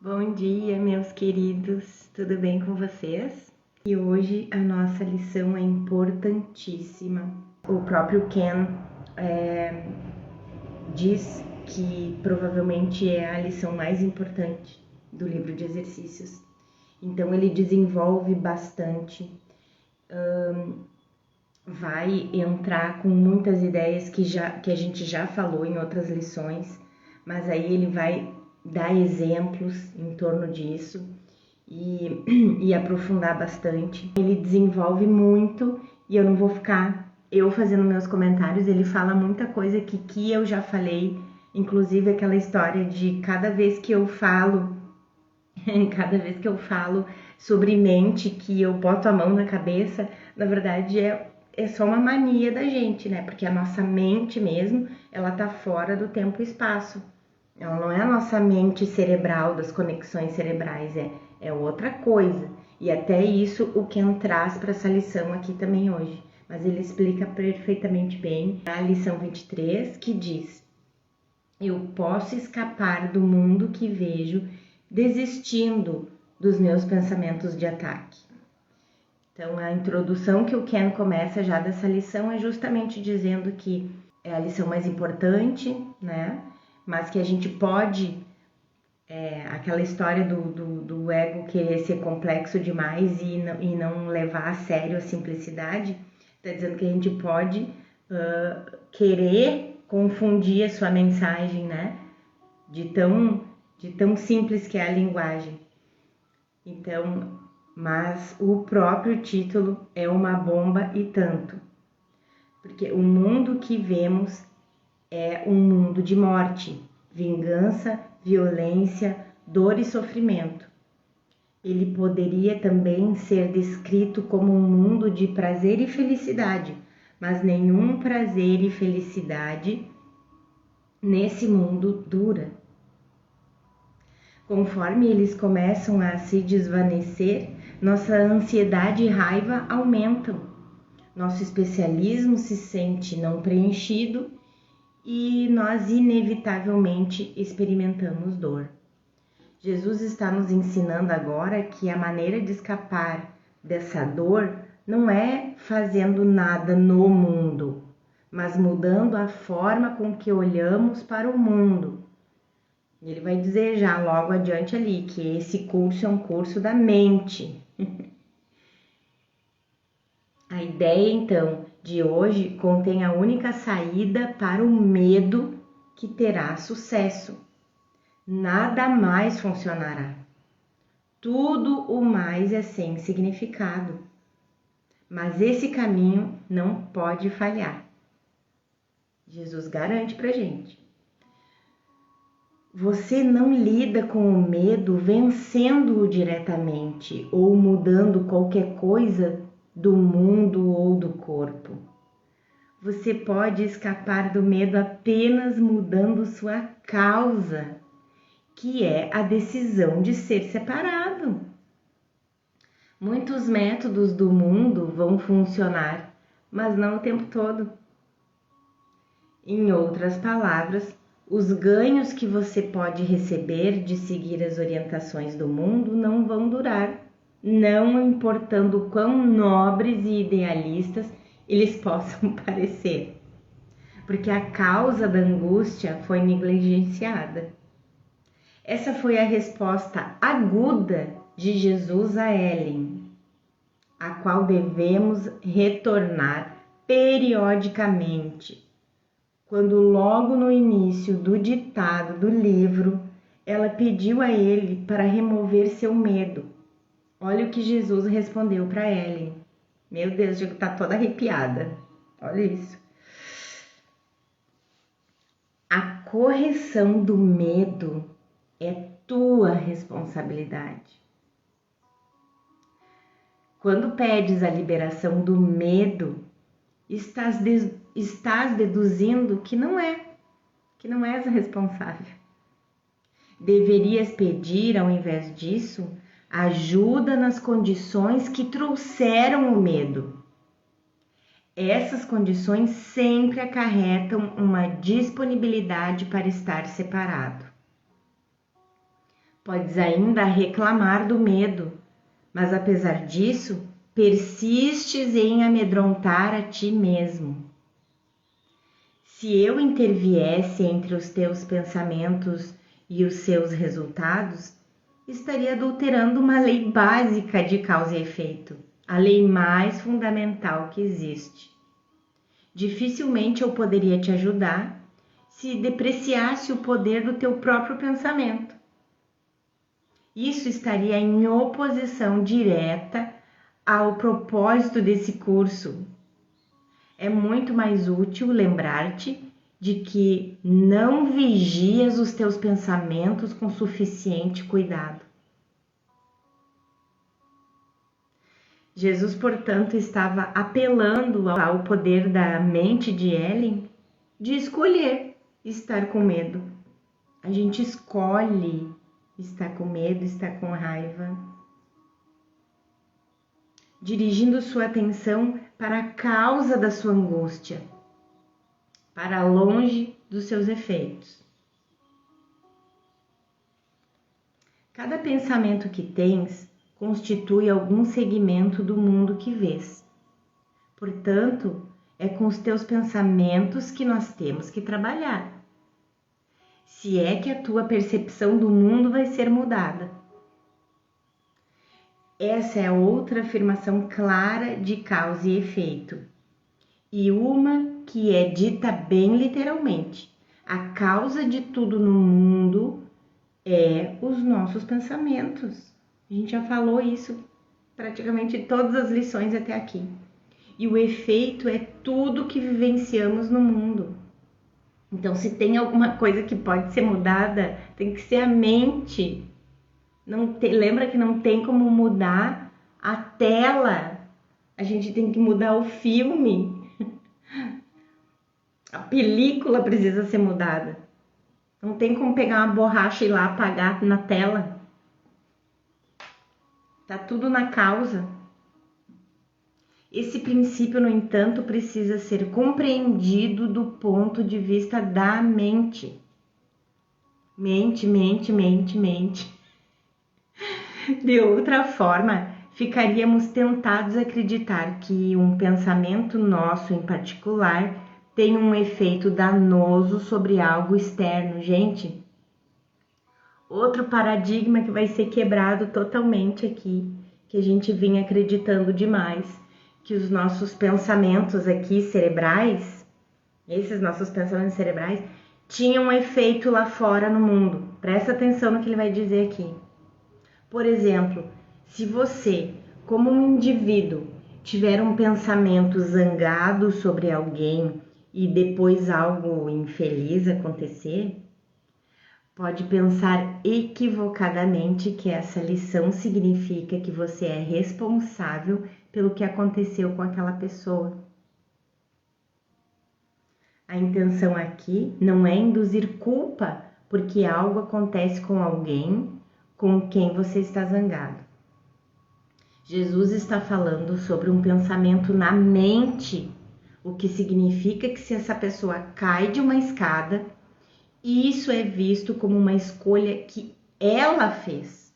Bom dia, meus queridos, tudo bem com vocês? E hoje a nossa lição é importantíssima. O próprio Ken diz que provavelmente é a lição mais importante do livro de exercícios. Então ele desenvolve bastante, vai entrar com muitas ideias que a gente já falou em outras lições, mas aí ele vai dar exemplos em torno disso e aprofundar bastante. Ele desenvolve muito e eu não vou ficar eu fazendo meus comentários, ele fala muita coisa que eu já falei, inclusive aquela história de cada vez que eu falo sobre mente, que eu boto a mão na cabeça, na verdade é só uma mania da gente, né? Porque a nossa mente mesmo, ela tá fora do tempo e espaço. Ela não é a nossa mente cerebral, das conexões cerebrais, é outra coisa. E até isso o Ken traz para essa lição aqui também hoje. Mas ele explica perfeitamente bem a lição 23, que diz: eu posso escapar do mundo que vejo desistindo dos meus pensamentos de ataque. Então, a introdução que o Ken começa já dessa lição é justamente dizendo que é a lição mais importante, né? Mas que a gente pode, aquela história do ego querer ser complexo demais e não levar a sério a simplicidade, está dizendo que a gente pode querer confundir a sua mensagem, né? De tão simples que é a linguagem. Então, mas o próprio título é uma bomba e tanto. Porque o mundo que vemos é um mundo de morte, vingança, violência, dor e sofrimento. Ele poderia também ser descrito como um mundo de prazer e felicidade, mas nenhum prazer e felicidade nesse mundo dura. Conforme eles começam a se desvanecer, nossa ansiedade e raiva aumentam. Nosso especialismo se sente não preenchido e nós inevitavelmente experimentamos dor. Jesus está nos ensinando agora que a maneira de escapar dessa dor não é fazendo nada no mundo, mas mudando a forma com que olhamos para o mundo. Ele vai dizer já logo adiante ali que esse curso é um curso da mente. A ideia, então, de hoje contém a única saída para o medo que terá sucesso. Nada mais funcionará. Tudo o mais é sem significado. Mas esse caminho não pode falhar. Jesus garante pra gente. Você não lida com o medo vencendo-o diretamente ou mudando qualquer coisa do mundo ou do corpo. Você pode escapar do medo apenas mudando sua causa, que é a decisão de ser separado. Muitos métodos do mundo vão funcionar, mas não o tempo todo. Em outras palavras, os ganhos que você pode receber de seguir as orientações do mundo não vão durar, não importando quão nobres e idealistas eles possam parecer, porque a causa da angústia foi negligenciada. Essa foi a resposta aguda de Jesus a Ellen, a qual devemos retornar periodicamente. Quando logo no início do ditado do livro, ela pediu a ele para remover seu medo. Olha o que Jesus respondeu para Ellen. Meu Deus, eu estou toda arrepiada. Olha isso. A correção do medo é tua responsabilidade. Quando pedes a liberação do medo, estás deduzindo que não és a responsável. Deverias pedir, ao invés disso, ajuda nas condições que trouxeram o medo. Essas condições sempre acarretam uma disponibilidade para estar separado. Podes ainda reclamar do medo, mas apesar disso, persistes em amedrontar a ti mesmo. Se eu interviesse entre os teus pensamentos e os seus resultados, estaria adulterando uma lei básica de causa e efeito, a lei mais fundamental que existe. Dificilmente eu poderia te ajudar se depreciasse o poder do teu próprio pensamento. Isso estaria em oposição direta ao propósito desse curso. É muito mais útil lembrar-te de que não vigias os teus pensamentos com suficiente cuidado. Jesus, portanto, estava apelando ao poder da mente de Ellen de escolher estar com medo. A gente escolhe estar com medo, estar com raiva, dirigindo sua atenção para a causa da sua angústia, para longe dos seus efeitos. Cada pensamento que tens constitui algum segmento do mundo que vês. Portanto, é com os teus pensamentos que nós temos que trabalhar. Se é que a tua percepção do mundo vai ser mudada. Essa é outra afirmação clara de causa e efeito, e uma que é dita bem literalmente. A causa de tudo no mundo é os nossos pensamentos. A gente já falou isso praticamente em todas as lições até aqui. E o efeito é tudo que vivenciamos no mundo. Então, se tem alguma coisa que pode ser mudada, tem que ser a mente. Lembra que não tem como mudar a tela, a gente tem que mudar o filme, a película precisa ser mudada. Não tem como pegar uma borracha e ir lá apagar na tela. Tá tudo na causa. Esse princípio, no entanto, precisa ser compreendido do ponto de vista da mente. Mente. De outra forma, ficaríamos tentados a acreditar que um pensamento nosso em particular tem um efeito danoso sobre algo externo. Gente, outro paradigma que vai ser quebrado totalmente aqui, que a gente vinha acreditando demais, que os nossos pensamentos aqui cerebrais, esses nossos pensamentos cerebrais, tinham um efeito lá fora no mundo. Presta atenção no que ele vai dizer aqui. Por exemplo, se você, como um indivíduo, tiver um pensamento zangado sobre alguém e depois algo infeliz acontecer, pode pensar equivocadamente que essa lição significa que você é responsável pelo que aconteceu com aquela pessoa. A intenção aqui não é induzir culpa porque algo acontece com alguém com quem você está zangado. Jesus está falando sobre um pensamento na mente, o que significa que se essa pessoa cai de uma escada, isso é visto como uma escolha que ela fez.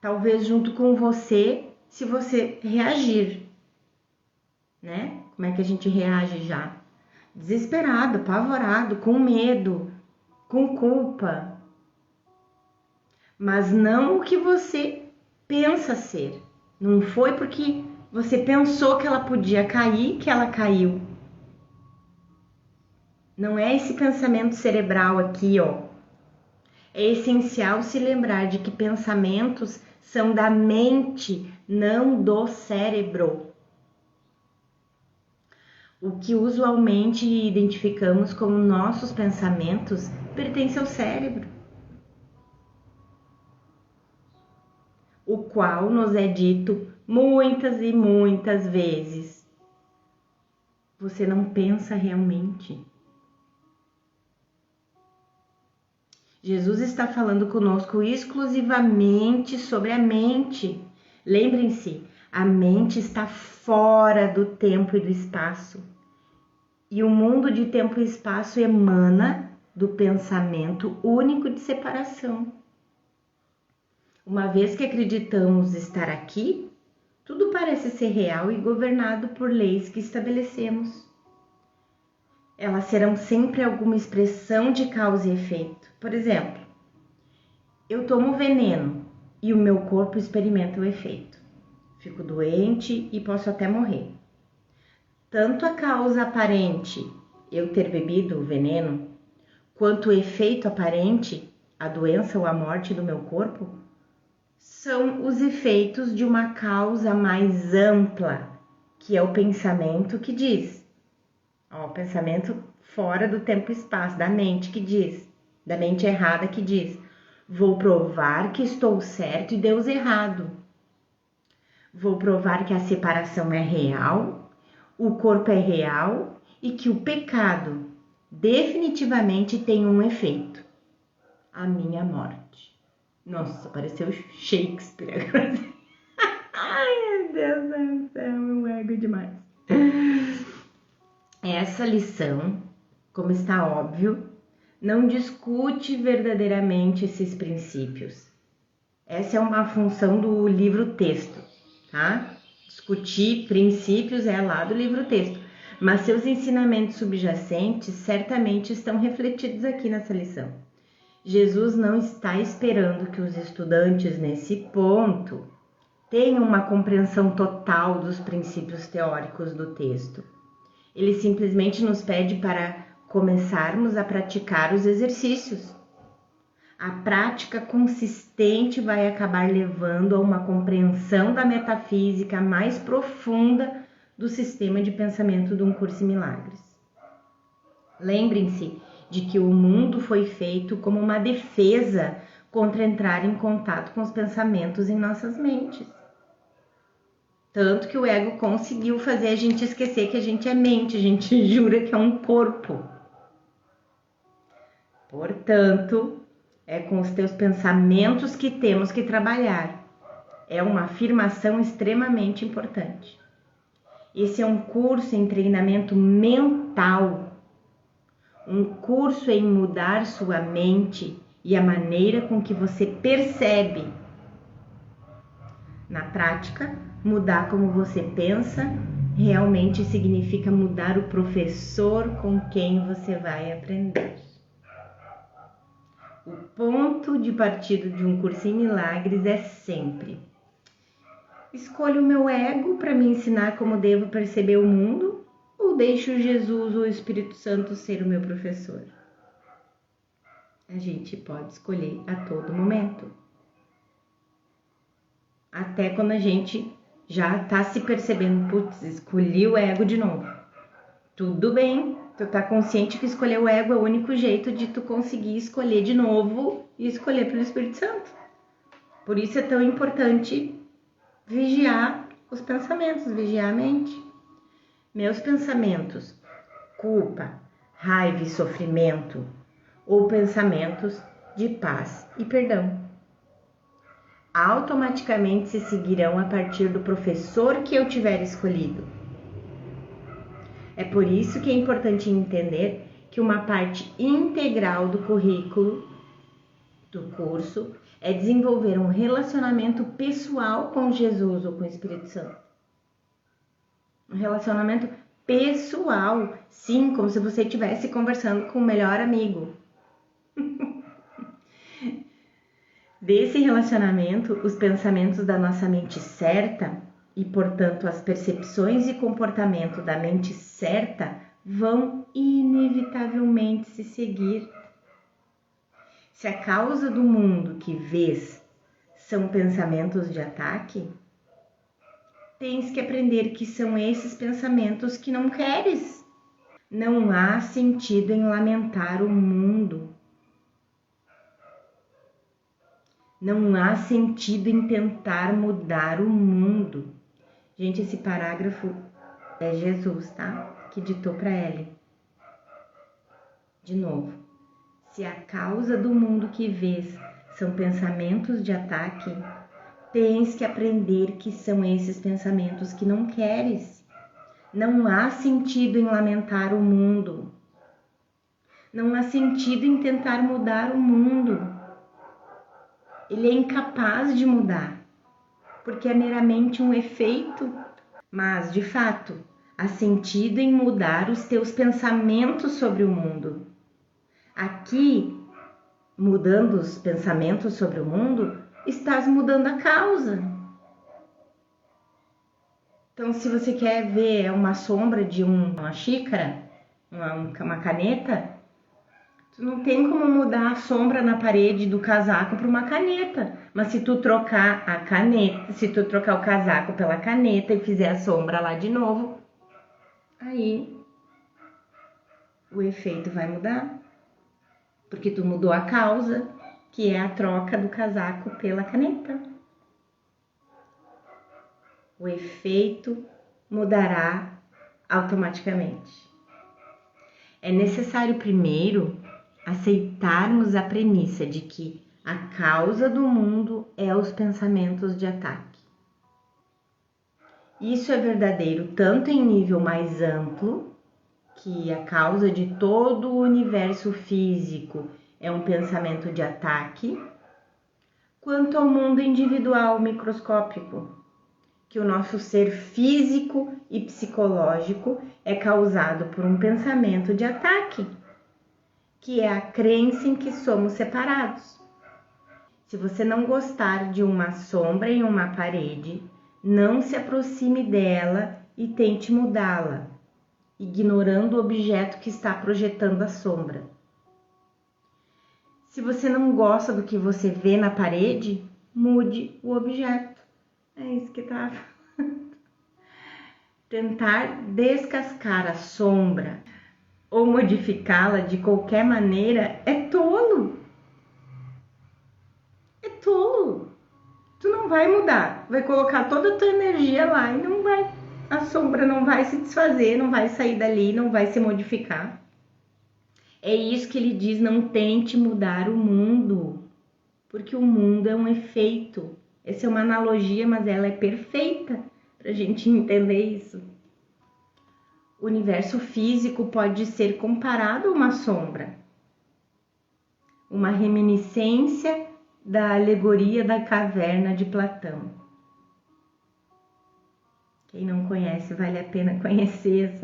Talvez junto com você, se você reagir, né? Como é que a gente reage já? Desesperado, apavorado, com medo, com culpa. Mas não o que você pensa ser. Não foi porque você pensou que ela podia cair que ela caiu. Não é esse pensamento cerebral aqui, ó. É essencial se lembrar de que pensamentos são da mente, não do cérebro. O que usualmente identificamos como nossos pensamentos pertence ao cérebro, o qual nos é dito muitas e muitas vezes: você não pensa realmente. Jesus está falando conosco exclusivamente sobre a mente. Lembrem-se, a mente está fora do tempo e do espaço. E o mundo de tempo e espaço emana do pensamento único de separação. Uma vez que acreditamos estar aqui, tudo parece ser real e governado por leis que estabelecemos. Elas serão sempre alguma expressão de causa e efeito. Por exemplo, eu tomo veneno e o meu corpo experimenta o efeito. Fico doente e posso até morrer. Tanto a causa aparente, eu ter bebido o veneno, quanto o efeito aparente, a doença ou a morte do meu corpo, são os efeitos de uma causa mais ampla, que é o pensamento que diz. O pensamento fora do tempo e espaço, da mente que diz, da mente errada que diz, vou provar que estou certo e Deus errado. Vou provar que a separação é real, o corpo é real e que o pecado definitivamente tem um efeito, a minha morte. Nossa, pareceu Shakespeare agora. Ai, meu Deus do céu, meu ego demais. Essa lição, como está óbvio, não discute verdadeiramente esses princípios. Essa é uma função do livro-texto, tá? Discutir princípios é lá do livro-texto, mas seus ensinamentos subjacentes certamente estão refletidos aqui nessa lição. Jesus não está esperando que os estudantes, nesse ponto, tenham uma compreensão total dos princípios teóricos do texto. Ele simplesmente nos pede para começarmos a praticar os exercícios. A prática consistente vai acabar levando a uma compreensão da metafísica mais profunda do sistema de pensamento de Um Curso em Milagres. Lembrem-se de que o mundo foi feito como uma defesa contra entrar em contato com os pensamentos em nossas mentes. Tanto que o ego conseguiu fazer a gente esquecer que a gente é mente, a gente jura que é um corpo. Portanto, é com os teus pensamentos que temos que trabalhar. É uma afirmação extremamente importante. Esse é um curso em treinamento mental, um curso em mudar sua mente e a maneira com que você percebe. Na prática, mudar como você pensa realmente significa mudar o professor com quem você vai aprender. O ponto de partida de Um Curso em Milagres é sempre: escolho o meu ego para me ensinar como devo perceber o mundo ou deixo Jesus ou o Espírito Santo ser o meu professor? A gente pode escolher a todo momento. Até quando a gente já tá se percebendo, putz, escolhi o ego de novo. Tudo bem, tu tá consciente que escolher o ego é o único jeito de tu conseguir escolher de novo e escolher pelo Espírito Santo. Por isso é tão importante vigiar os pensamentos, vigiar a mente. Meus pensamentos, culpa, raiva e sofrimento, ou pensamentos de paz e perdão, automaticamente se seguirão a partir do professor que eu tiver escolhido. É por isso que é importante entender que uma parte integral do currículo do curso é desenvolver um relacionamento pessoal com Jesus ou com o Espírito Santo. Um relacionamento pessoal, sim, como se você estivesse conversando com o melhor amigo. Desse relacionamento, os pensamentos da nossa mente certa e, portanto, as percepções e comportamento da mente certa vão inevitavelmente se seguir. Se a causa do mundo que vês são pensamentos de ataque, tens que aprender que são esses pensamentos que não queres. Não há sentido em lamentar o mundo. Não há sentido em tentar mudar o mundo. Gente, esse parágrafo é Jesus, tá? Que ditou para ele. De novo. Se a causa do mundo que vês são pensamentos de ataque, tens que aprender que são esses pensamentos que não queres. Não há sentido em lamentar o mundo. Não há sentido em tentar mudar o mundo. ele é incapaz de mudar, porque é meramente um efeito. Mas, de fato, há sentido em mudar os teus pensamentos sobre o mundo. Aqui, mudando os pensamentos sobre o mundo, estás mudando a causa. Então, se você quer ver uma sombra de uma xícara, uma caneta, tu não tem como mudar a sombra na parede do casaco para uma caneta. Mas se tu trocar a caneta, se tu trocar o casaco pela caneta e fizer a sombra lá de novo, aí o efeito vai mudar. Porque tu mudou a causa, que é a troca do casaco pela caneta. O efeito mudará automaticamente. É necessário primeiro aceitarmos a premissa de que a causa do mundo é os pensamentos de ataque. Isso é verdadeiro tanto em nível mais amplo, que a causa de todo o universo físico é um pensamento de ataque, quanto ao mundo individual microscópico, que o nosso ser físico e psicológico é causado por um pensamento de ataque, que é a crença em que somos separados. Se você não gostar de uma sombra em uma parede, não se aproxime dela e tente mudá-la, ignorando o objeto que está projetando a sombra. Se você não gosta do que você vê na parede, mude o objeto. É isso que tá. Tentar descascar a sombra ou modificá-la de qualquer maneira é tolo. É tolo. Tu não vai mudar. Vai colocar toda a tua energia lá e não vai. A sombra não vai se desfazer, não vai sair dali, não vai se modificar. É isso que ele diz, não tente mudar o mundo, porque o mundo é um efeito. Essa é uma analogia, mas ela é perfeita para a gente entender isso. O universo físico pode ser comparado a uma sombra, uma reminiscência da alegoria da caverna de Platão. Quem não conhece, vale a pena conhecer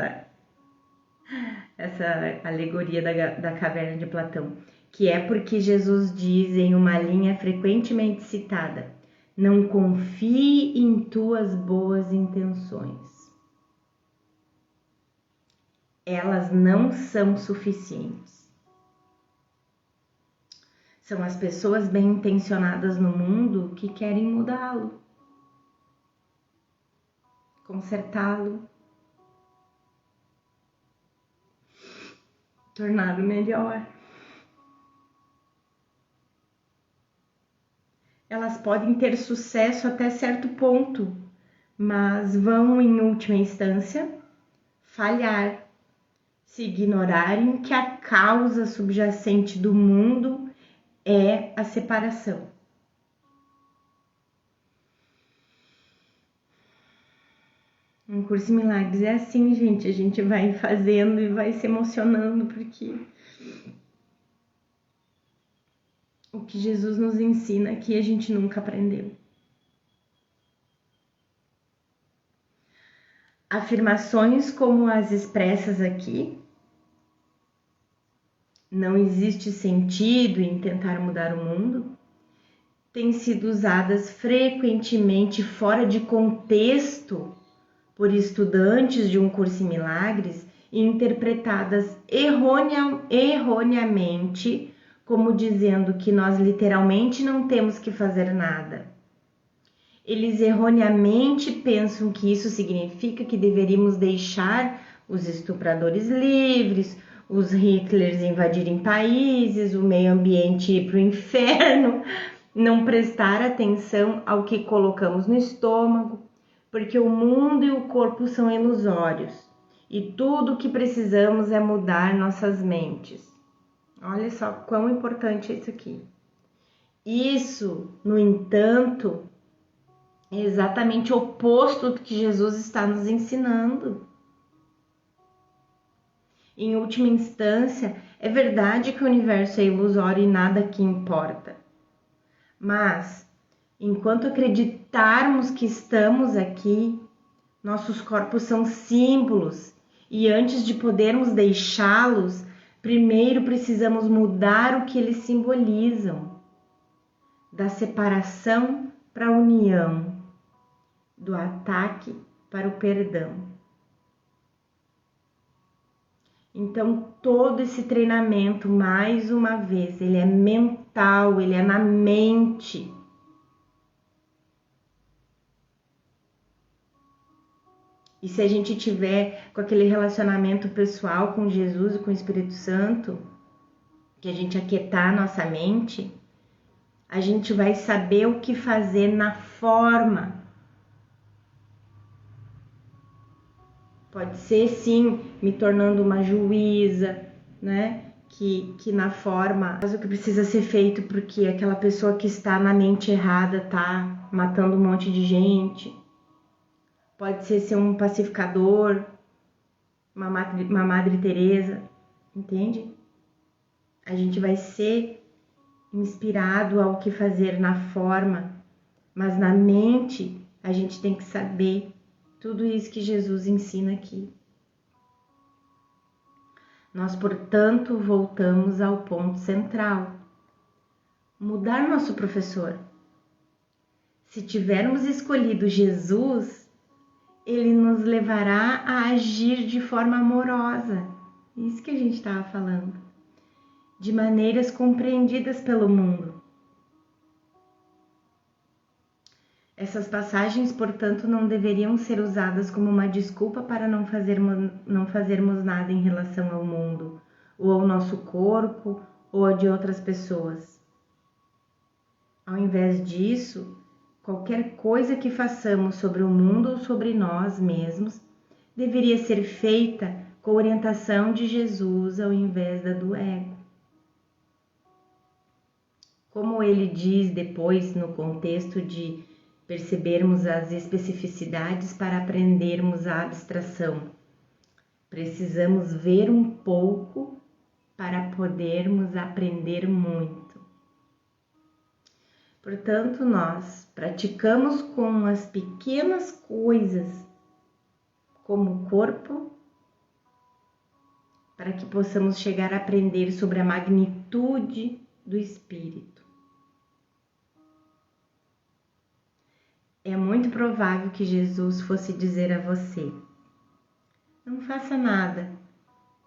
essa alegoria da caverna de Platão, que é porque Jesus diz em uma linha frequentemente citada: não confie em tuas boas intenções. Elas não são suficientes. São as pessoas bem intencionadas no mundo que querem mudá-lo, consertá-lo, torná-lo melhor. Elas podem ter sucesso até certo ponto, mas vão, em última instância, falhar se ignorarem que a causa subjacente do mundo é a separação. Um curso em milagres é assim, gente, a gente vai fazendo e vai se emocionando, porque o que Jesus nos ensina aqui a gente nunca aprendeu. Afirmações como as expressas aqui, não existe sentido em tentar mudar o mundo, têm sido usadas frequentemente fora de contexto por estudantes de um curso em milagres e interpretadas erroneamente como dizendo que nós literalmente não temos que fazer nada. Eles erroneamente pensam que isso significa que deveríamos deixar os estupradores livres, os Hitlers invadirem países, o meio ambiente ir para o inferno, não prestar atenção ao que colocamos no estômago, porque o mundo e o corpo são ilusórios e tudo o que precisamos é mudar nossas mentes. Olha só quão importante é isso aqui. Isso, no entanto, é exatamente o oposto do que Jesus está nos ensinando. Em última instância, é verdade que o universo é ilusório e nada aqui importa. Mas, enquanto acreditarmos que estamos aqui, nossos corpos são símbolos e antes de podermos deixá-los, primeiro precisamos mudar o que eles simbolizam. Da separação para a união, do ataque para o perdão. Então, todo esse treinamento, mais uma vez, ele é mental, ele é na mente. E se a gente tiver com aquele relacionamento pessoal com Jesus e com o Espírito Santo, que a gente aquietar a nossa mente, a gente vai saber o que fazer na forma. Pode ser, sim, me tornando uma juíza, né? Que na forma faz o que precisa ser feito porque aquela pessoa que está na mente errada tá matando um monte de gente. Pode ser um pacificador, uma Madre Teresa, entende? A gente vai ser inspirado ao que fazer na forma, mas na mente a gente tem que saber tudo isso que Jesus ensina aqui. Nós, portanto, voltamos ao ponto central. Mudar nosso professor. Se tivermos escolhido Jesus, ele nos levará a agir de forma amorosa. Isso que a gente estava falando. De maneiras compreendidas pelo mundo. Essas passagens, portanto, não deveriam ser usadas como uma desculpa para não fazermos nada em relação ao mundo, ou ao nosso corpo, ou a de outras pessoas. Ao invés disso, qualquer coisa que façamos sobre o mundo ou sobre nós mesmos deveria ser feita com a orientação de Jesus ao invés da do ego. Como ele diz depois no contexto de percebermos as especificidades para aprendermos a abstração. Precisamos ver um pouco para podermos aprender muito. Portanto, nós praticamos com as pequenas coisas, como o corpo, para que possamos chegar a aprender sobre a magnitude do espírito. É muito provável que Jesus fosse dizer a você: não faça nada,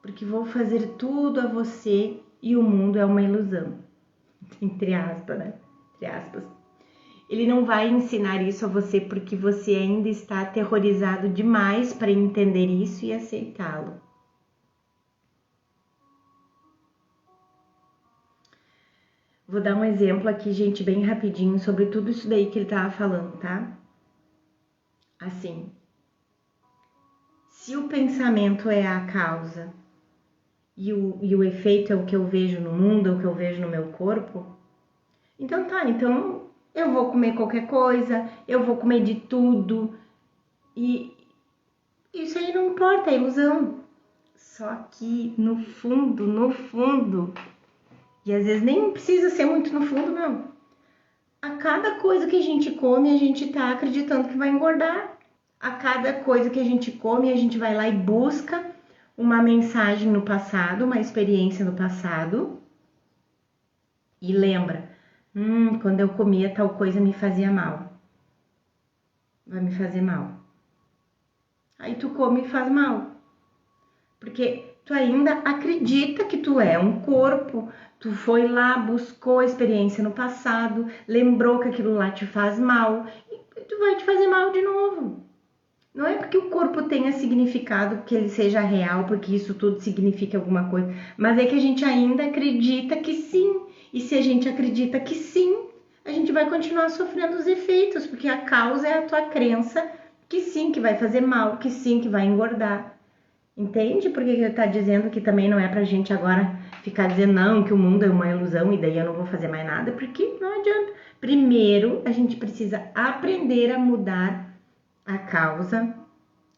porque vou fazer tudo a você e o mundo é uma ilusão. Entre aspas, né? Entre aspas. Ele não vai ensinar isso a você porque você ainda está aterrorizado demais para entender isso e aceitá-lo. Vou dar um exemplo aqui, gente, bem rapidinho sobre tudo isso daí que ele estava falando, tá? Assim, se o pensamento é a causa e o efeito é o que eu vejo no mundo, é o que eu vejo no meu corpo, então tá, então eu vou comer qualquer coisa, eu vou comer de tudo e isso aí não importa, é ilusão. Só que no fundo, e às vezes nem precisa ser muito no fundo, não. A cada coisa que a gente come, a gente tá acreditando que vai engordar. A cada coisa que a gente come, a gente vai lá e busca uma mensagem no passado, uma experiência no passado. E lembra, quando eu comia tal coisa me fazia mal. Vai me fazer mal. Aí tu come e faz mal. Porque tu ainda acredita que tu é um corpo, tu foi lá, buscou a experiência no passado, lembrou que aquilo lá te faz mal e tu vai te fazer mal de novo. Não é porque o corpo tenha significado, que ele seja real, porque isso tudo significa alguma coisa, mas é que a gente ainda acredita que sim. E se a gente acredita que sim, a gente vai continuar sofrendo os efeitos, porque a causa é a tua crença que sim, que vai fazer mal, que sim, que vai engordar. Entende por que ele está dizendo que também não é pra gente agora ficar dizendo não, que o mundo é uma ilusão e daí eu não vou fazer mais nada? Porque não adianta. Primeiro, a gente precisa aprender a mudar a causa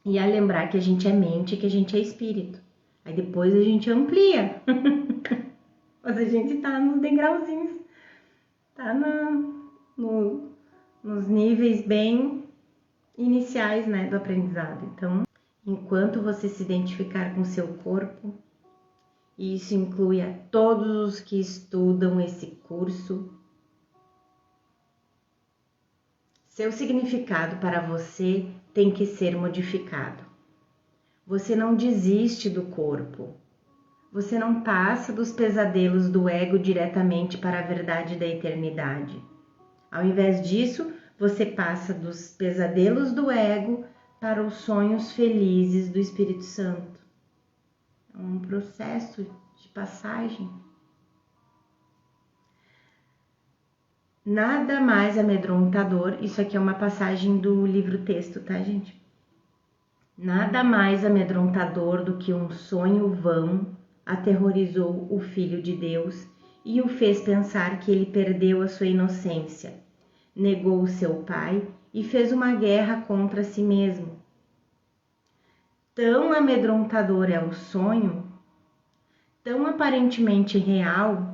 e a lembrar que a gente é mente, que a gente é espírito. Aí depois a gente amplia. Mas a gente tá nos degrauzinhos, tá nos níveis bem iniciais, né, do aprendizado. Então, enquanto você se identificar com o seu corpo, e isso inclui a todos os que estudam esse curso, seu significado para você tem que ser modificado. Você não desiste do corpo. Você não passa dos pesadelos do ego diretamente para a verdade da eternidade. Ao invés disso, você passa dos pesadelos do ego para os sonhos felizes do Espírito Santo. É um processo de passagem. Nada mais amedrontador, isso aqui é uma passagem do livro-texto, tá, gente? Nada mais amedrontador do que um sonho vão aterrorizou o Filho de Deus e o fez pensar que ele perdeu a sua inocência, negou o seu Pai e fez uma guerra contra si mesmo. Tão amedrontador é o sonho, tão aparentemente real,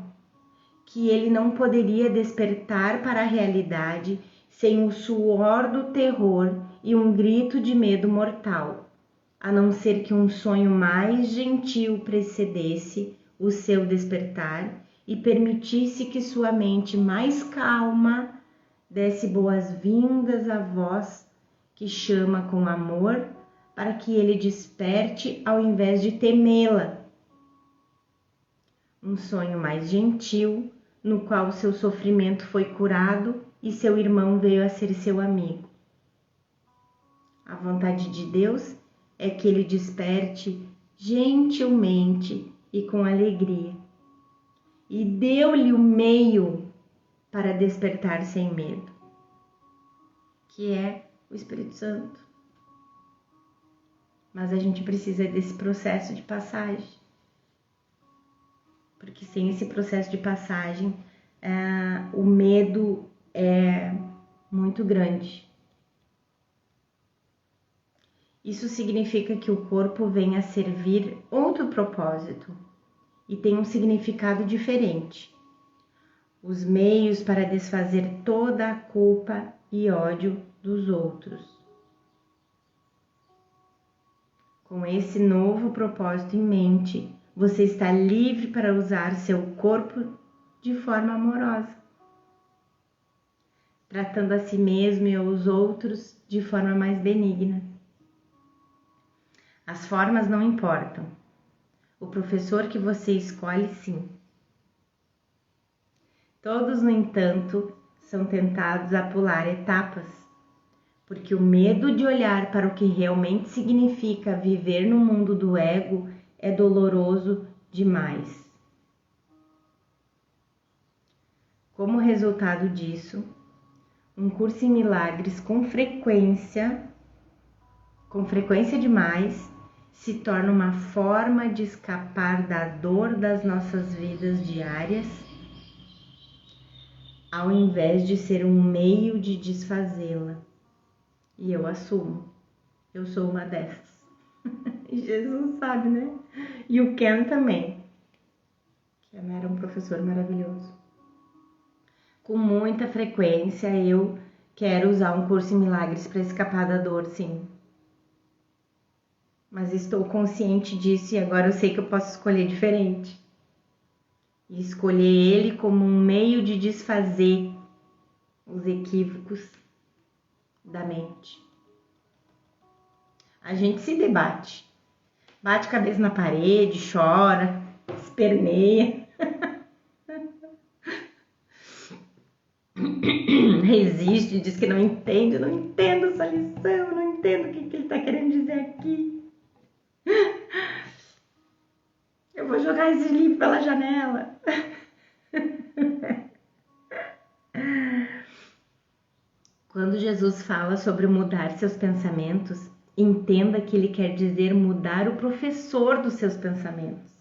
que ele não poderia despertar para a realidade sem o suor do terror e um grito de medo mortal, a não ser que um sonho mais gentil precedesse o seu despertar e permitisse que sua mente mais calma desse boas-vindas à voz que chama com amor para que ele desperte ao invés de temê-la. Um sonho mais gentil, no qual seu sofrimento foi curado e seu irmão veio a ser seu amigo. A vontade de Deus é que ele desperte gentilmente e com alegria. E deu-lhe o meio para despertar sem medo, que é o Espírito Santo. Mas a gente precisa desse processo de passagem. Porque sem esse processo de passagem, o medo é muito grande. Isso significa que o corpo vem a servir outro propósito e tem um significado diferente. Os meios para desfazer toda a culpa e ódio dos outros. Com esse novo propósito em mente, você está livre para usar seu corpo de forma amorosa, tratando a si mesmo e aos outros de forma mais benigna. As formas não importam. O professor que você escolhe, sim. Todos, no entanto, são tentados a pular etapas, porque o medo de olhar para o que realmente significa viver no mundo do ego é doloroso demais. Como resultado disso, um curso em milagres com frequência demais, se torna uma forma de escapar da dor das nossas vidas diárias, ao invés de ser um meio de desfazê-la. E eu assumo, eu sou uma dessas. E Jesus sabe, né? E o Ken também. Ken era um professor maravilhoso. Com muita frequência eu quero usar um curso em milagres para escapar da dor, sim. Mas estou consciente disso e agora eu sei que eu posso escolher diferente. E escolher ele como um meio de desfazer os equívocos da mente. A gente se debate. Bate a cabeça na parede, chora, esperneia. Resiste, diz que não entende, eu não entendo essa lição, eu não entendo o que ele está querendo dizer aqui. Eu vou jogar esse livro pela janela. Quando Jesus fala sobre mudar seus pensamentos, entenda que ele quer dizer mudar o professor dos seus pensamentos.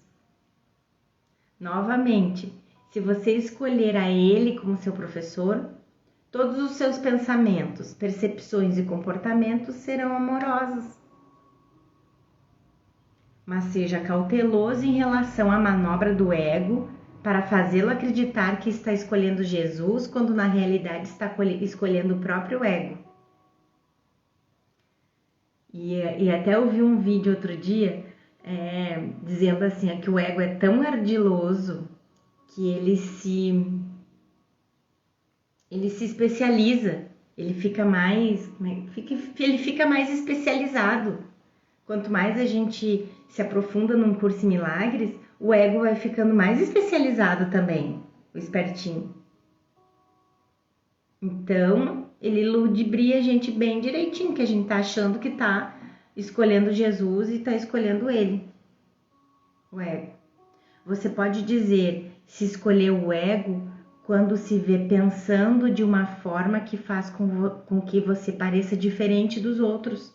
Novamente, se você escolher a ele como seu professor, todos os seus pensamentos, percepções e comportamentos serão amorosos. Mas seja cauteloso em relação à manobra do ego para fazê-lo acreditar que está escolhendo Jesus, quando na realidade está escolhendo o próprio ego. E até eu vi um vídeo outro dia dizendo assim, que o ego é tão ardiloso que ele se especializa, ele fica mais especializado. Quanto mais a gente se aprofunda num curso em milagres, o ego vai ficando mais especializado também, o espertinho. Então, ele ludibria a gente bem direitinho, que a gente tá achando que tá escolhendo Jesus e tá escolhendo ele, o ego. Você pode dizer se escolheu o ego quando se vê pensando de uma forma que faz com que você pareça diferente dos outros.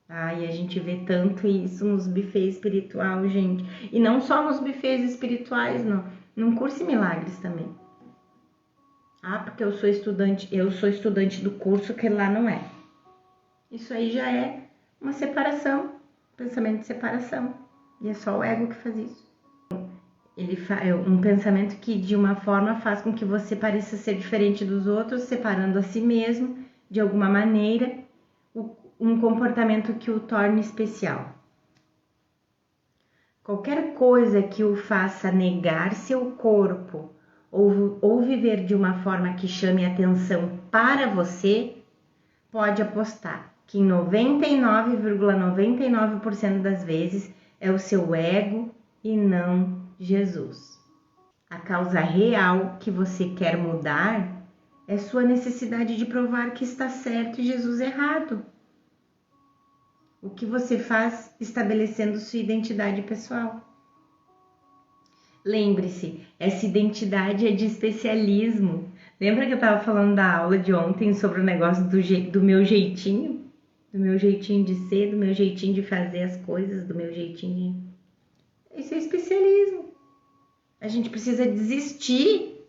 E a gente vê tanto isso nos buffets espirituais, gente. E não só nos buffets espirituais, não. Num curso em milagres também. Porque eu sou estudante do curso, que lá não é. Isso aí já é uma separação, pensamento de separação. E é só o ego que faz isso. É um pensamento que de uma forma faz com que você pareça ser diferente dos outros, separando a si mesmo de alguma maneira, um comportamento que o torne especial. Qualquer coisa que o faça negar seu corpo ou viver de uma forma que chame atenção para você, pode apostar que em 99,99% das vezes é o seu ego e não Jesus. A causa real que você quer mudar é sua necessidade de provar que está certo e Jesus errado. O que você faz estabelecendo sua identidade pessoal. Lembre-se, essa identidade é de especialismo. Lembra que eu estava falando da aula de ontem sobre o negócio do meu jeitinho? Do meu jeitinho de ser, do meu jeitinho de fazer as coisas, do meu jeitinho de... Isso é especialismo. A gente precisa desistir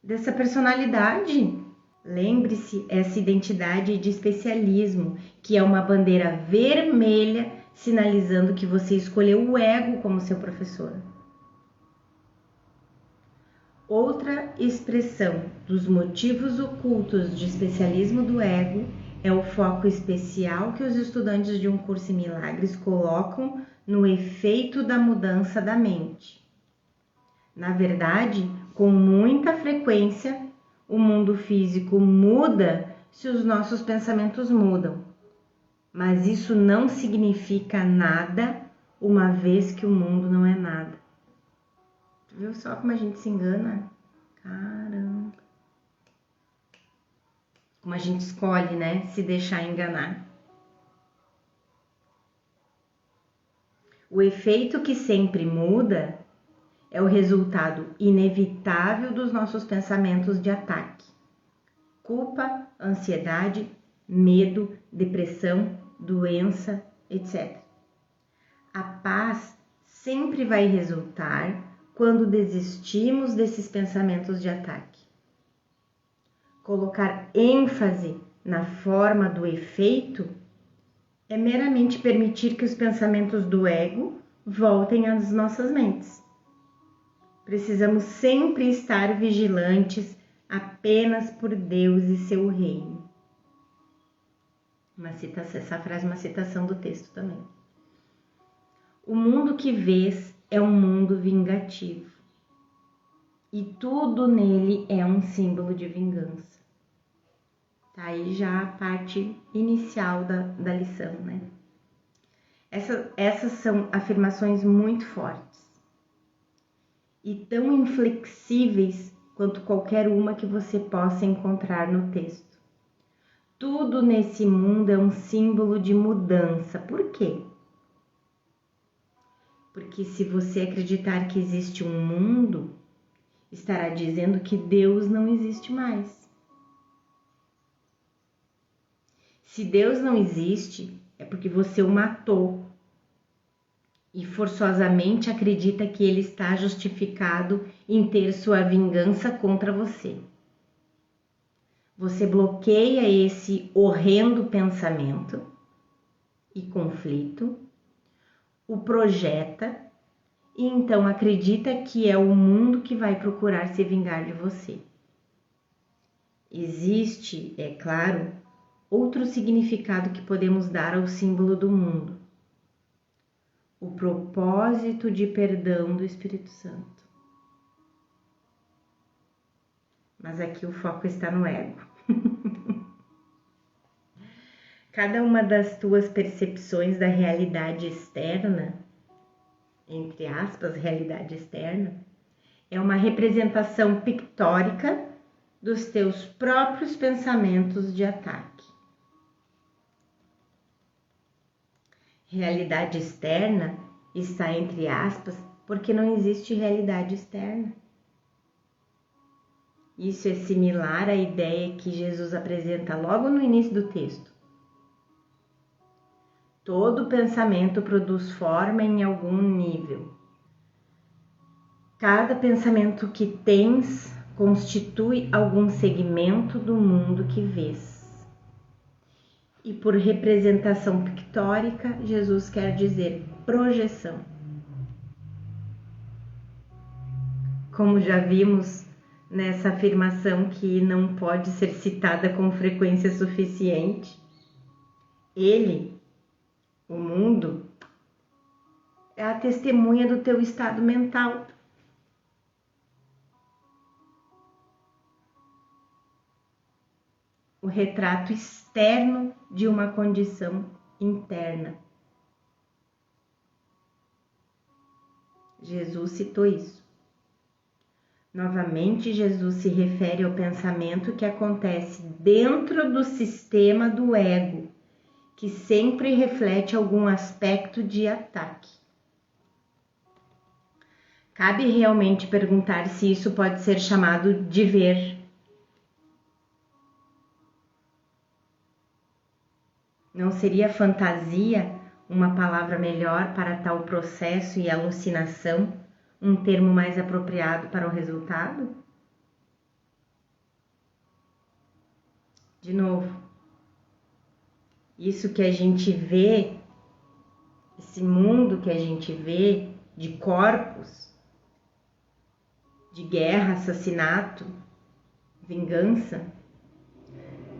dessa personalidade. Lembre-se, essa identidade de especialismo, que é uma bandeira vermelha sinalizando que você escolheu o ego como seu professor. Outra expressão dos motivos ocultos de especialismo do ego é o foco especial que os estudantes de um curso em milagres colocam no efeito da mudança da mente. Na verdade, com muita frequência, o mundo físico muda se os nossos pensamentos mudam. Mas isso não significa nada, uma vez que o mundo não é nada. Tu viu só como a gente se engana? Caramba! Como a gente escolhe, né? Se deixar enganar. O efeito que sempre muda é o resultado inevitável dos nossos pensamentos de ataque. Culpa, ansiedade, medo, depressão, doença, etc. A paz sempre vai resultar quando desistimos desses pensamentos de ataque. Colocar ênfase na forma do efeito é meramente permitir que os pensamentos do ego voltem às nossas mentes. Precisamos sempre estar vigilantes apenas por Deus e seu reino. Essa frase é uma citação do texto também. O mundo que vês é um mundo vingativo e tudo nele é um símbolo de vingança. Tá aí já a parte inicial da lição, né? Essas são afirmações muito fortes e tão inflexíveis quanto qualquer uma que você possa encontrar no texto. Tudo nesse mundo é um símbolo de mudança. Por quê? Porque se você acreditar que existe um mundo, estará dizendo que Deus não existe mais. Se Deus não existe, é porque você o matou e forçosamente acredita que ele está justificado em ter sua vingança contra você. Você bloqueia esse horrendo pensamento e conflito, o projeta, e então acredita que é o mundo que vai procurar se vingar de você. Existe, é claro, outro significado que podemos dar ao símbolo do mundo: o propósito de perdão do Espírito Santo. Mas aqui o foco está no ego. Cada uma das tuas percepções da realidade externa, entre aspas, realidade externa, é uma representação pictórica dos teus próprios pensamentos de ataque. Realidade externa está entre aspas porque não existe realidade externa. Isso é similar à ideia que Jesus apresenta logo no início do texto. Todo pensamento produz forma em algum nível. Cada pensamento que tens constitui algum segmento do mundo que vês. E por representação pictórica, Jesus quer dizer projeção. Como já vimos nessa afirmação que não pode ser citada com frequência suficiente, ele, o mundo, é a testemunha do teu estado mental. O retrato externo de uma condição interna. Jesus citou isso. Novamente, Jesus se refere ao pensamento que acontece dentro do sistema do ego, que sempre reflete algum aspecto de ataque. Cabe realmente perguntar se isso pode ser chamado de ver. Não seria fantasia uma palavra melhor para tal processo e alucinação, um termo mais apropriado para o resultado? De novo, isso que a gente vê, esse mundo que a gente vê de corpos, de guerra, assassinato, vingança,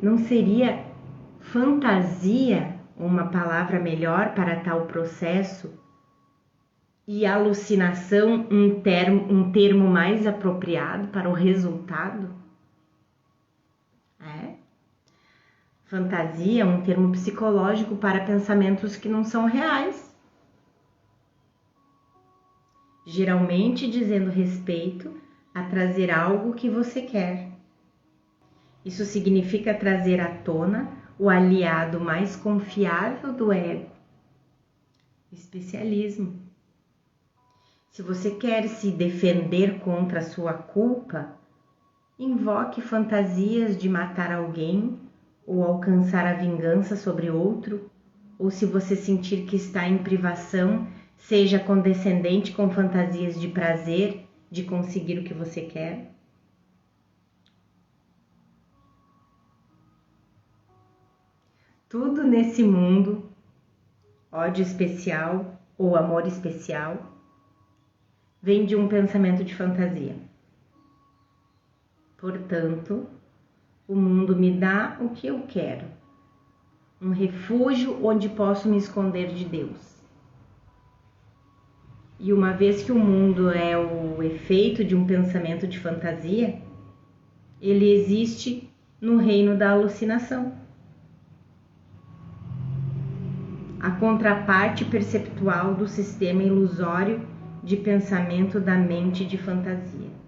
não seria fantasia uma palavra melhor para tal processo e alucinação um termo mais apropriado para o resultado? Fantasia é um termo psicológico para pensamentos que não são reais, geralmente dizendo respeito a trazer algo que você quer. Isso significa trazer à tona o aliado mais confiável do ego, especialismo. Se você quer se defender contra a sua culpa, invoque fantasias de matar alguém ou alcançar a vingança sobre outro, ou se você sentir que está em privação, seja condescendente com fantasias de prazer, de conseguir o que você quer. Tudo nesse mundo, ódio especial ou amor especial, vem de um pensamento de fantasia. Portanto, o mundo me dá o que eu quero, um refúgio onde posso me esconder de Deus. E uma vez que o mundo é o efeito de um pensamento de fantasia, ele existe no reino da alucinação. A contraparte perceptual do sistema ilusório de pensamento da mente de fantasia.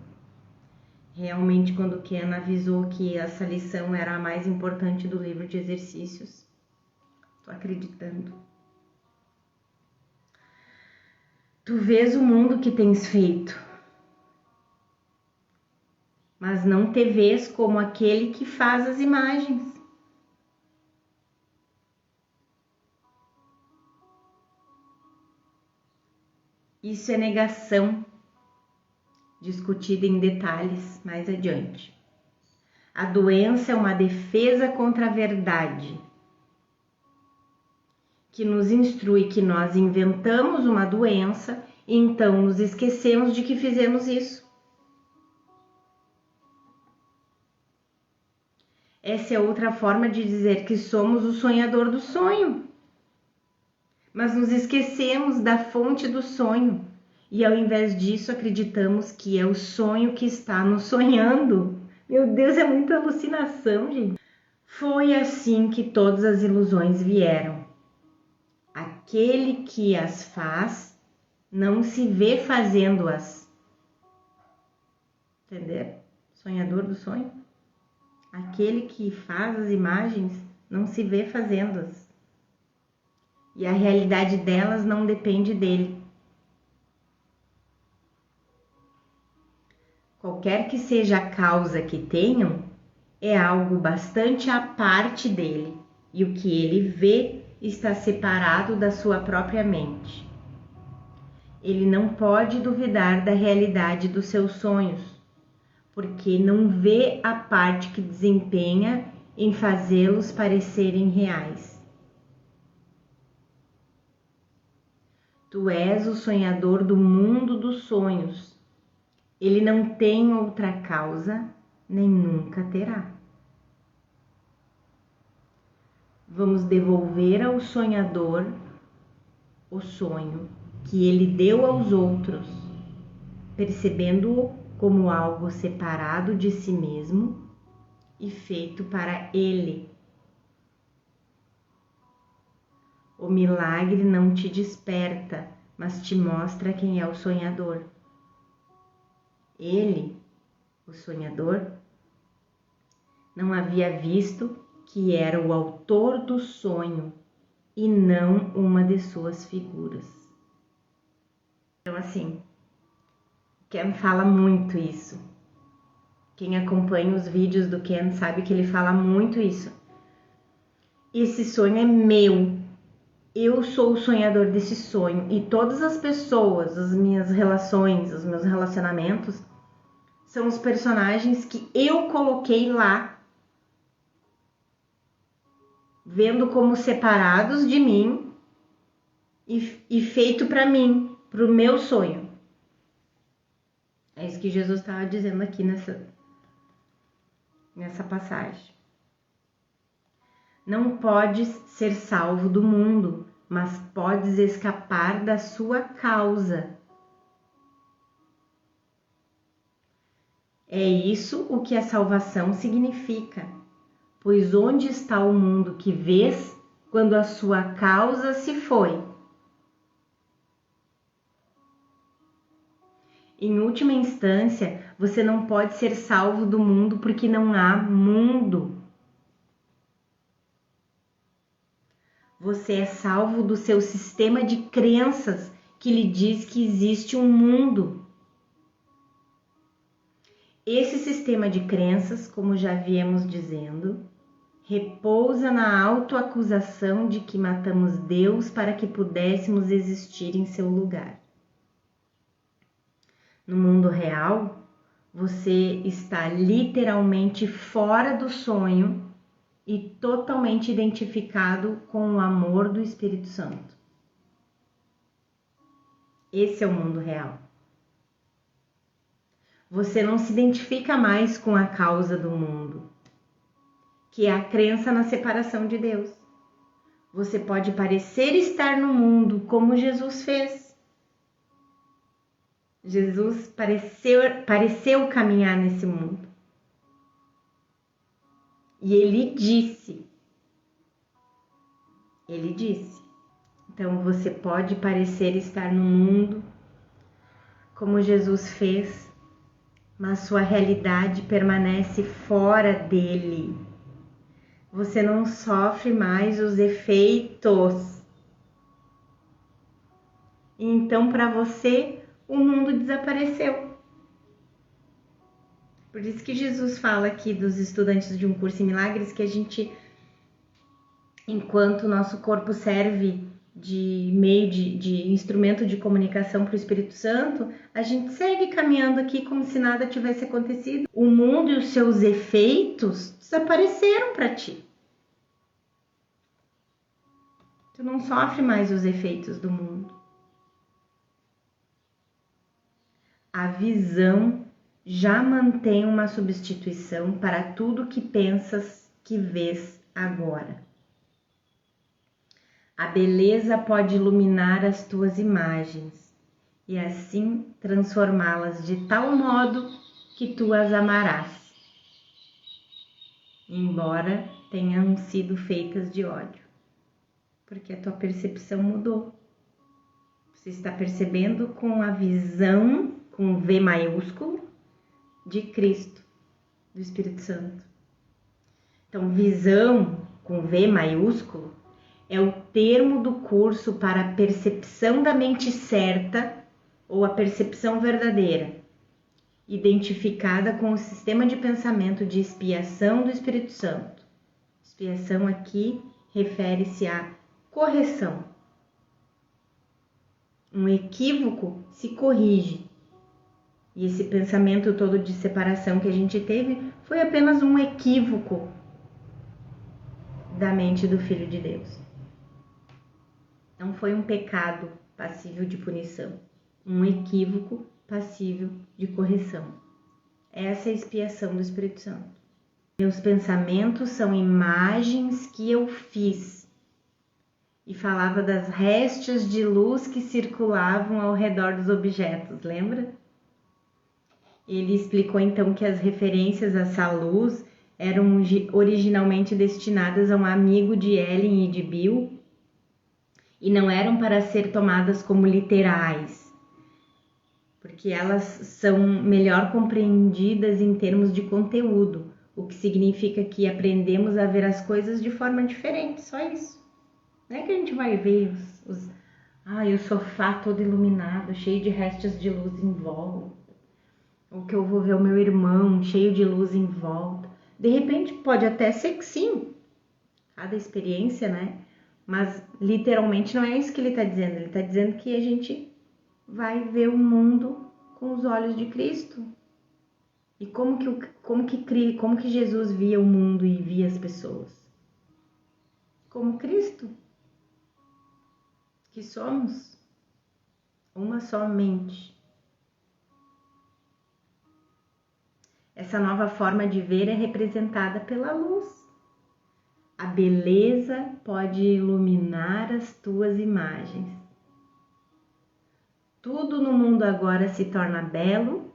Realmente, quando Ken avisou que essa lição era a mais importante do livro de exercícios, estou acreditando. Tu vês o mundo que tens feito, mas não te vês como aquele que faz as imagens. Isso é negação, discutida em detalhes mais adiante. A doença é uma defesa contra a verdade, que nos instrui que nós inventamos uma doença Então nos esquecemos de que fizemos isso. Essa é outra forma de dizer que somos o sonhador do sonho. Mas nos esquecemos da fonte do sonho e ao invés disso acreditamos que é o sonho que está nos sonhando. Meu Deus, é muita alucinação, gente. Foi assim que todas as ilusões vieram. Aquele que as faz não se vê fazendo-as. Entender? Sonhador do sonho. Aquele que faz as imagens não se vê fazendo-as. E a realidade delas não depende dele. Qualquer que seja a causa que tenham, é algo bastante à parte dele, e o que ele vê está separado da sua própria mente. Ele não pode duvidar da realidade dos seus sonhos, porque não vê a parte que desempenha em fazê-los parecerem reais. Tu és o sonhador do mundo dos sonhos. Ele não tem outra causa, nem nunca terá. Vamos devolver ao sonhador o sonho que ele deu aos outros, percebendo-o como algo separado de si mesmo e feito para ele. O milagre não te desperta, mas te mostra quem é o sonhador. Ele, o sonhador, não havia visto que era o autor do sonho e não uma de suas figuras. Então, assim, Ken fala muito isso. Quem acompanha os vídeos do Ken sabe que ele fala muito isso. Esse sonho é meu. Eu sou o sonhador desse sonho e todas as pessoas, as minhas relações, os meus relacionamentos são os personagens que eu coloquei lá, vendo como separados de mim e feito para mim, para o meu sonho. É isso que Jesus estava dizendo aqui nessa passagem. Não podes ser salvo do mundo, mas podes escapar da sua causa. É isso o que a salvação significa, pois onde está o mundo que vês quando a sua causa se foi? Em última instância, você não pode ser salvo do mundo porque não há mundo. Você é salvo do seu sistema de crenças que lhe diz que existe um mundo. Esse sistema de crenças, como já viemos dizendo, repousa na autoacusação de que matamos Deus para que pudéssemos existir em seu lugar. No mundo real, você está literalmente fora do sonho e totalmente identificado com o amor do Espírito Santo. Esse é o mundo real. Você não se identifica mais com a causa do mundo, que é a crença na separação de Deus. Você pode parecer estar no mundo como Jesus fez. Jesus pareceu caminhar nesse mundo. E ele disse. Então você pode parecer estar no mundo como Jesus fez, mas sua realidade permanece fora dele. Você não sofre mais os efeitos. Então, para você, o mundo desapareceu. Por isso que Jesus fala aqui dos estudantes de um curso em milagres que a gente, enquanto o nosso corpo serve de meio de instrumento de comunicação para o Espírito Santo, a gente segue caminhando aqui como se nada tivesse acontecido. O mundo e os seus efeitos desapareceram para ti. Tu não sofre mais os efeitos do mundo. A visão já mantém uma substituição para tudo que pensas que vês agora. A beleza pode iluminar as tuas imagens e assim transformá-las de tal modo que tu as amarás, embora tenham sido feitas de ódio, porque a tua percepção mudou. Você está percebendo com a visão, com V maiúsculo, de Cristo, do Espírito Santo. Então, visão com V maiúsculo é o termo do curso para a percepção da mente certa ou a percepção verdadeira, identificada com o sistema de pensamento de expiação do Espírito Santo. Expiação aqui refere-se à correção. Um equívoco se corrige. E esse pensamento todo de separação que a gente teve foi apenas um equívoco da mente do Filho de Deus. Não foi um pecado passível de punição, um equívoco passível de correção. Essa é a expiação do Espírito Santo. Meus pensamentos são imagens que eu fiz. E falava das restas de luz que circulavam ao redor dos objetos, lembra? Ele explicou então que as referências a essa luz eram originalmente destinadas a um amigo de Ellen e de Bill e não eram para ser tomadas como literais, porque elas são melhor compreendidas em termos de conteúdo, o que significa que aprendemos a ver as coisas de forma diferente, só isso. Não é que a gente vai ver o sofá todo iluminado, cheio de restos de luz em volta, ou que eu vou ver o meu irmão cheio de luz em volta. De repente pode até ser que sim, cada experiência, né? Mas literalmente não é isso que ele está dizendo. Ele está dizendo que a gente vai ver o mundo com os olhos de Cristo. E como que Jesus via o mundo e via as pessoas? Como Cristo, que somos uma só mente. Essa nova forma de ver é representada pela luz. A beleza pode iluminar as tuas imagens. Tudo no mundo agora se torna belo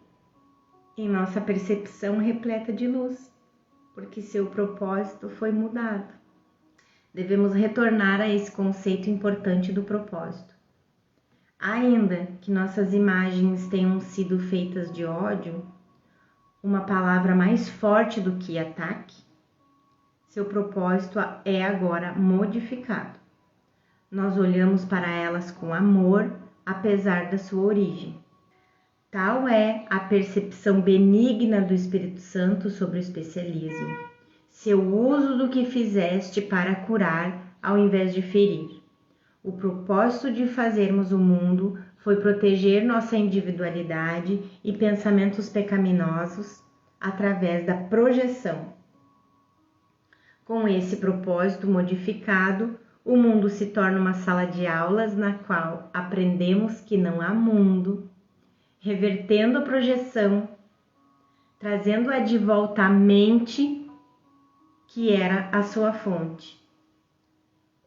em nossa percepção repleta de luz, porque seu propósito foi mudado. Devemos retornar a esse conceito importante do propósito. Ainda que nossas imagens tenham sido feitas de ódio, uma palavra mais forte do que ataque, seu propósito é agora modificado. Nós olhamos para elas com amor, apesar da sua origem. Tal é a percepção benigna do Espírito Santo sobre o especialismo, seu uso do que fizeste para curar ao invés de ferir. O propósito de fazermos o mundo foi proteger nossa individualidade e pensamentos pecaminosos através da projeção. Com esse propósito modificado, o mundo se torna uma sala de aulas na qual aprendemos que não há mundo, revertendo a projeção, trazendo-a de volta à mente que era a sua fonte.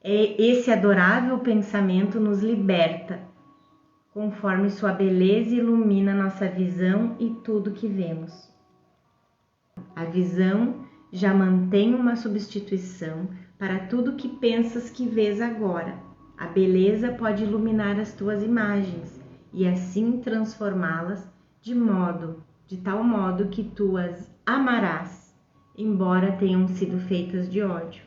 Esse adorável pensamento nos liberta, conforme sua beleza ilumina nossa visão e tudo que vemos. A visão já mantém uma substituição para tudo que pensas que vês agora. A beleza pode iluminar as tuas imagens e assim transformá-las de tal modo que tu as amarás, embora tenham sido feitas de ódio.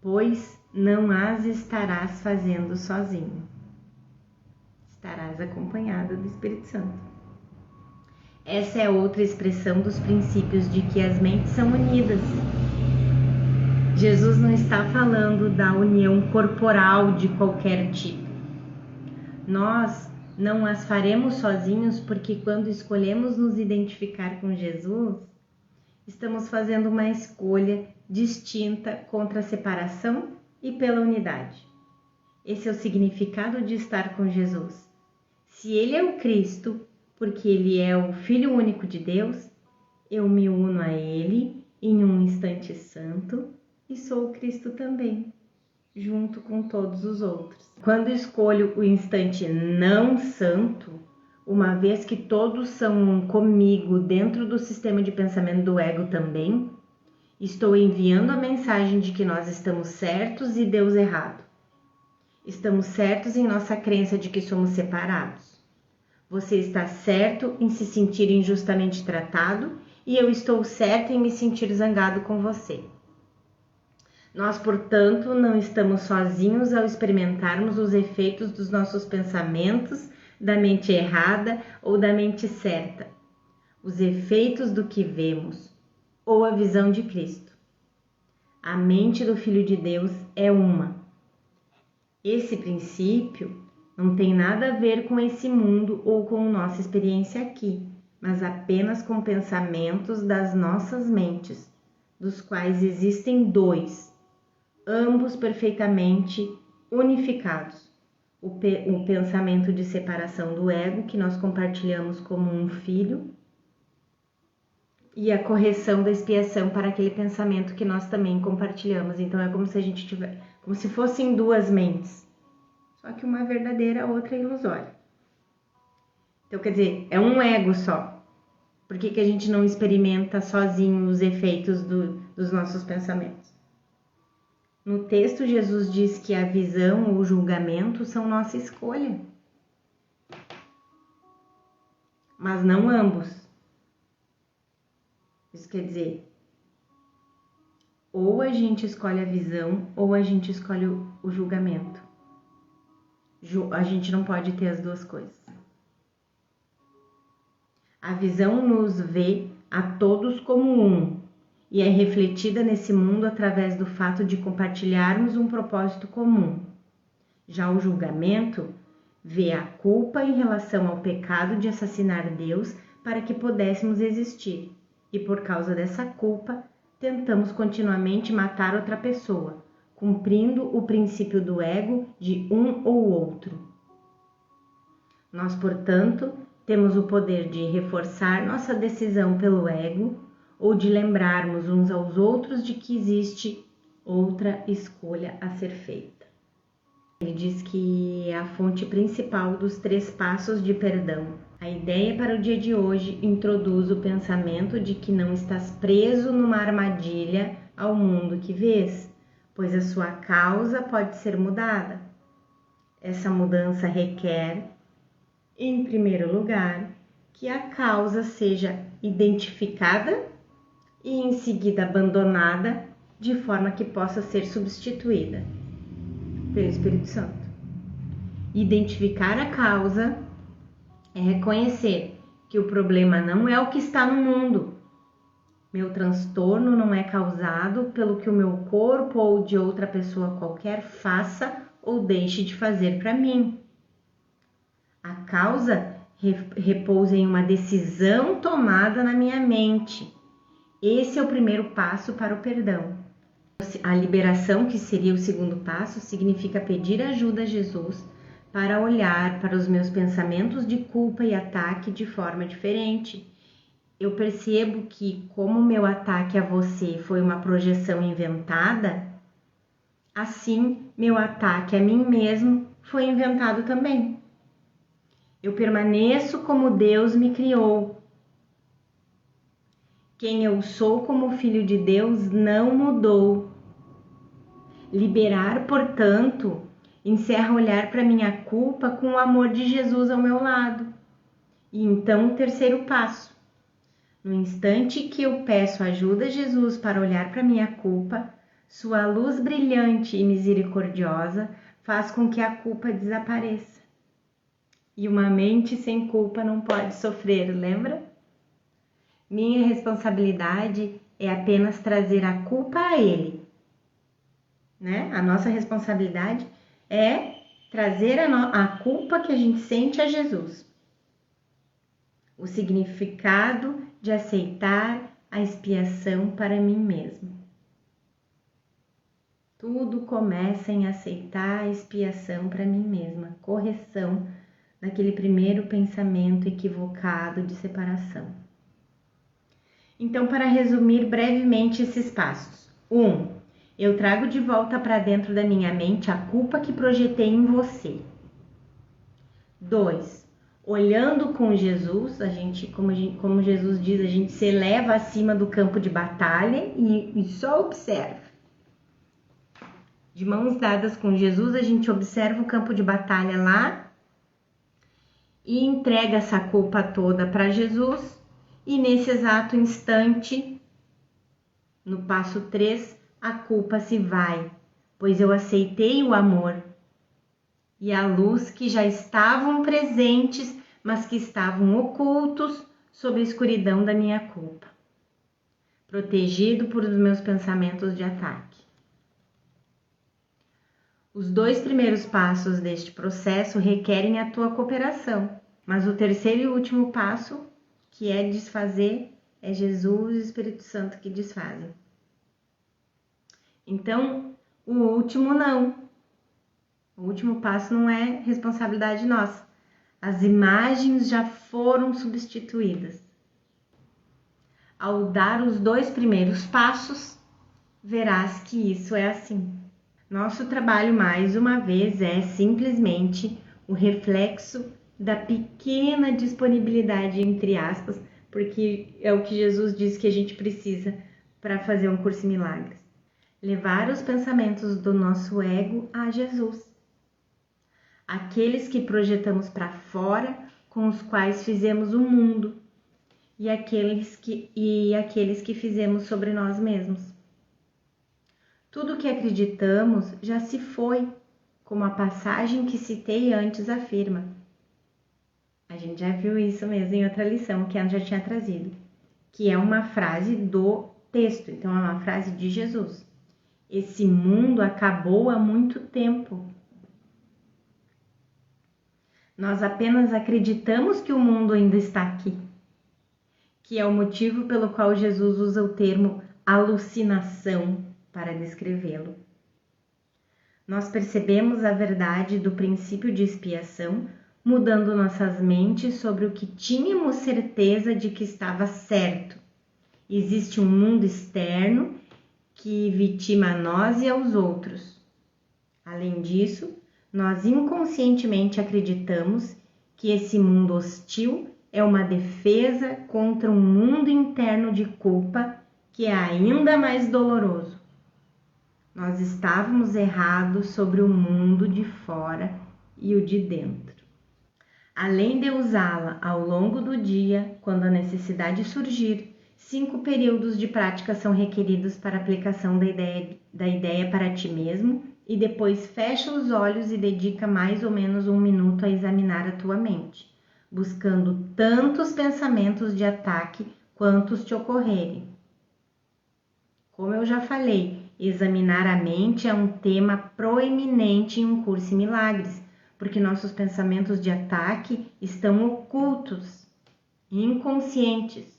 Pois não as estarás fazendo sozinho. Estarás acompanhada do Espírito Santo. Essa é outra expressão dos princípios de que as mentes são unidas. Jesus não está falando da união corporal de qualquer tipo. Nós não as faremos sozinhos porque quando escolhemos nos identificar com Jesus, estamos fazendo uma escolha distinta contra a separação e pela unidade. Esse é o significado de estar com Jesus. Se ele é o Cristo, porque ele é o Filho único de Deus, eu me uno a ele em um instante santo e sou o Cristo também, junto com todos os outros. Quando escolho o instante não santo, uma vez que todos são um comigo dentro do sistema de pensamento do ego também, estou enviando a mensagem de que nós estamos certos e Deus errado. Estamos certos em nossa crença de que somos separados. Você está certo em se sentir injustamente tratado e eu estou certa em me sentir zangado com você. Nós, portanto, não estamos sozinhos ao experimentarmos os efeitos dos nossos pensamentos, da mente errada ou da mente certa, os efeitos do que vemos, ou a visão de Cristo. A mente do Filho de Deus é uma. Esse princípio não tem nada a ver com esse mundo ou com nossa experiência aqui, mas apenas com pensamentos das nossas mentes, dos quais existem dois, ambos perfeitamente unificados. O pensamento de separação do ego, que nós compartilhamos como um filho, e a correção da expiação para aquele pensamento que nós também compartilhamos. Então é como se a gente tivesse, como se fossem duas mentes, só que uma verdadeira, a outra ilusória. Então quer dizer, é um ego só. Por que a gente não experimenta sozinho os efeitos dos nossos pensamentos? No texto, Jesus diz que a visão ou o julgamento são nossa escolha. Mas não ambos. Isso quer dizer, ou a gente escolhe a visão ou a gente escolhe o julgamento. A gente não pode ter as duas coisas. A visão nos vê a todos como um e é refletida nesse mundo através do fato de compartilharmos um propósito comum. Já o julgamento vê a culpa em relação ao pecado de assassinar Deus para que pudéssemos existir. E por causa dessa culpa, tentamos continuamente matar outra pessoa, cumprindo o princípio do ego de um ou outro. Nós, portanto, temos o poder de reforçar nossa decisão pelo ego ou de lembrarmos uns aos outros de que existe outra escolha a ser feita. Ele diz que é a fonte principal dos 3 passos de perdão. A ideia para o dia de hoje introduz o pensamento de que não estás preso numa armadilha ao mundo que vês, pois a sua causa pode ser mudada. Essa mudança requer, em primeiro lugar, que a causa seja identificada e em seguida abandonada de forma que possa ser substituída pelo Espírito Santo. Identificar a causa é reconhecer que o problema não é o que está no mundo. Meu transtorno não é causado pelo que o meu corpo ou de outra pessoa qualquer faça ou deixe de fazer para mim. A causa repousa em uma decisão tomada na minha mente. Esse é o primeiro passo para o perdão. A liberação, que seria o segundo passo, significa pedir ajuda a Jesus para olhar para os meus pensamentos de culpa e ataque de forma diferente. Eu percebo que, como meu ataque a você foi uma projeção inventada, assim meu ataque a mim mesmo foi inventado também. Eu permaneço como Deus me criou. Quem eu sou como filho de Deus não mudou. Liberar, portanto, encerra olhar para minha culpa com o amor de Jesus ao meu lado. E então o terceiro passo. No instante que eu peço ajuda a Jesus para olhar para minha culpa, sua luz brilhante e misericordiosa faz com que a culpa desapareça. E uma mente sem culpa não pode sofrer, lembra? Minha responsabilidade é apenas trazer a culpa a Ele. Né? A nossa responsabilidade é trazer a culpa que a gente sente a Jesus. O significado de aceitar a expiação para mim mesmo. Tudo começa em aceitar a expiação para mim mesma, correção daquele primeiro pensamento equivocado de separação. Então, para resumir brevemente esses passos. 1. Eu trago de volta para dentro da minha mente a culpa que projetei em você. 2. Olhando com Jesus, como Jesus diz, a gente se eleva acima do campo de batalha e só observa. De mãos dadas com Jesus, a gente observa o campo de batalha lá e entrega essa culpa toda para Jesus. E nesse exato instante, no passo 3, a culpa se vai, pois eu aceitei o amor e a luz que já estavam presentes, mas que estavam ocultos sob a escuridão da minha culpa, protegido por os meus pensamentos de ataque. Os 2 primeiros passos deste processo requerem a tua cooperação, mas o terceiro e último passo, que é desfazer, é Jesus e o Espírito Santo que desfazem. Então, o último não. O último passo não é responsabilidade nossa. As imagens já foram substituídas. Ao dar os 2 primeiros passos, verás que isso é assim. Nosso trabalho, mais uma vez, é simplesmente o reflexo da pequena disponibilidade, entre aspas, porque é o que Jesus diz que a gente precisa para fazer um curso em milagres. Levar os pensamentos do nosso ego a Jesus. Aqueles que projetamos para fora, com os quais fizemos o mundo, e aqueles que fizemos sobre nós mesmos. Tudo o que acreditamos já se foi, como a passagem que citei antes afirma. A gente já viu isso mesmo em outra lição que a Ana já tinha trazido, que é uma frase do texto, então é uma frase de Jesus. Esse mundo acabou há muito tempo. Nós apenas acreditamos que o mundo ainda está aqui, que é o motivo pelo qual Jesus usa o termo alucinação para descrevê-lo. Nós percebemos a verdade do princípio de expiação, mudando nossas mentes sobre o que tínhamos certeza de que estava certo. Existe um mundo externo que vitima a nós e aos outros. Além disso, nós inconscientemente acreditamos que esse mundo hostil é uma defesa contra um mundo interno de culpa que é ainda mais doloroso. Nós estávamos errados sobre o mundo de fora e o de dentro. Além de usá-la ao longo do dia, quando a necessidade surgir, 5 períodos de prática são requeridos para a aplicação da ideia para ti mesmo e depois fecha os olhos e dedica mais ou menos 1 minuto a examinar a tua mente, buscando tantos pensamentos de ataque quantos te ocorrerem. Como eu já falei, examinar a mente é um tema proeminente em um curso em milagres, porque nossos pensamentos de ataque estão ocultos, inconscientes.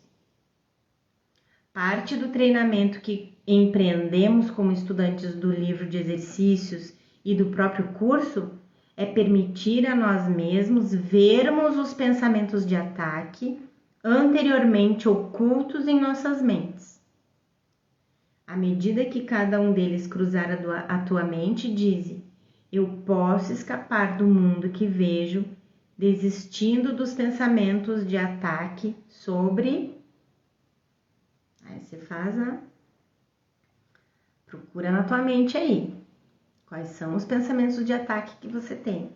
Parte do treinamento que empreendemos como estudantes do livro de exercícios e do próprio curso é permitir a nós mesmos vermos os pensamentos de ataque anteriormente ocultos em nossas mentes. À medida que cada um deles cruzar a tua mente, dize: eu posso escapar do mundo que vejo, desistindo dos pensamentos de ataque sobre... Aí você procura na tua mente aí. Quais são os pensamentos de ataque que você tem?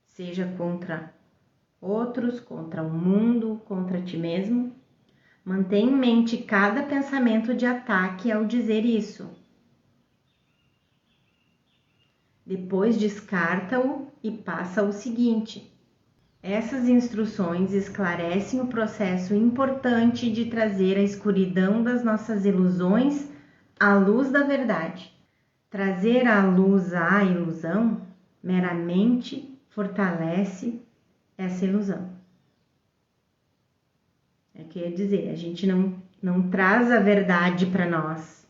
Seja contra outros, contra o mundo, contra ti mesmo. Mantém em mente cada pensamento de ataque ao dizer isso. Depois descarta-o e passa ao seguinte. Essas instruções esclarecem o processo importante de trazer a escuridão das nossas ilusões à luz da verdade. Trazer à luz a ilusão meramente fortalece essa ilusão. Quer dizer, a gente não traz a verdade para nós.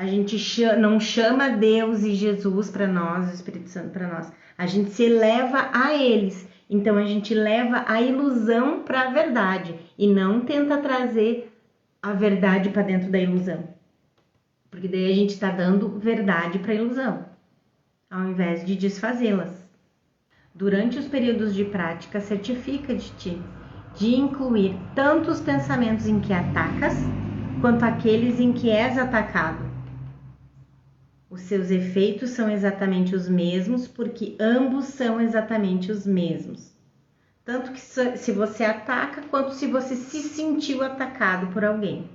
A gente não chama Deus e Jesus para nós, o Espírito Santo para nós. A gente se eleva a eles. Então a gente leva a ilusão para a verdade e não tenta trazer a verdade para dentro da ilusão. Porque daí a gente está dando verdade para a ilusão, ao invés de desfazê-las. Durante os períodos de prática, certifica de ti de incluir tanto os pensamentos em que atacas, quanto aqueles em que és atacado. Os seus efeitos são exatamente os mesmos, porque ambos são exatamente os mesmos. Tanto que se você ataca, quanto se você se sentiu atacado por alguém.